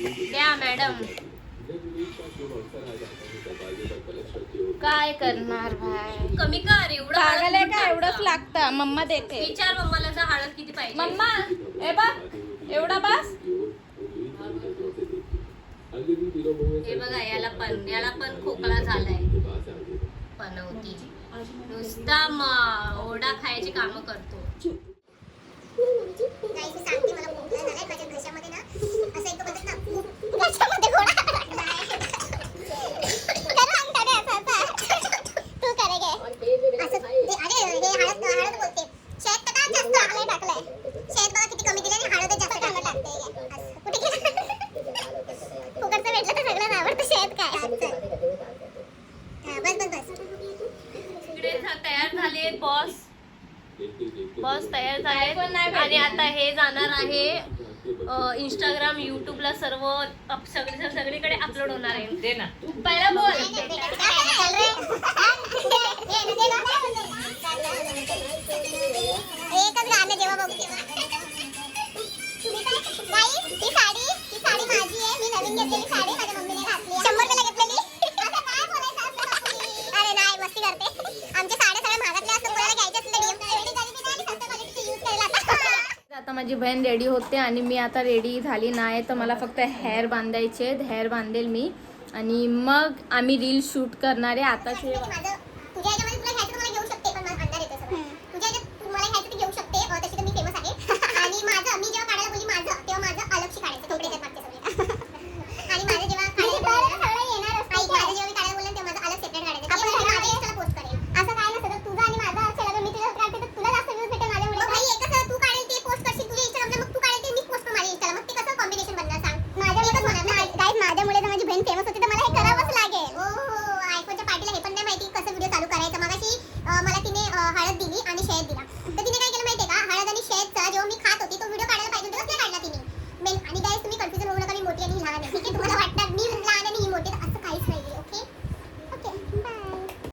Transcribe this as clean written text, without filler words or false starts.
द्या मॅडम. काय करणार भाई, कमी कर. एवढं पागल आहे का? एवढंच लागतं. मम्मा देते. विचार मम्माला जर हळद किती पाहिजे. मम्मा ए बघ एवढा बस. हे बघा, याला पण खोकला झालाय. पनवती नुसता ओरडा खायची कामं करतो. सांगते मला खोकला झालाय माझ्या घशामध्ये ना, असं एक बोलतात ना घशामध्ये घोडा तू करे गे असं. अरे हे हळद बोलते. शेत तर का जास्त आले टाकलंय. शेत बघा किती कमी दिले आणि हळद जास्त टाकलं टाकते. कुठे गेलं? फुकटचं भेटलं तर सगळं आवडतं. शेत काय बस बस बस. इकडे तयार झाले बॉस तयार झाले. आणि आता हे जाणार आहे इंस्टाग्राम, युट्यूबला सर्व सगळीकडे अपलोड होणार आहे. दे ना पहिला बोल. एकच गाणं जेव्हा बघू तेव्हा. ती साडी माझी आहे. मी नवीन घेतलेली साडी माझ्या मम्मीने घातली. 100 रुपयाला घेतलेली. अरे नाही, मस्ती करते. आमच्या साड्या सगळ्या महागातल्या असतात. कोणाला घ्यायच्या असतील तर आता माझी बहीण रेडी होते आणि मी आता रेडी झाली नाही, तर मला फक्त हेअर बांधायचे. हेअर बांधेल मी आणि मग आम्ही रील शूट करणार आहे. आताचे माझं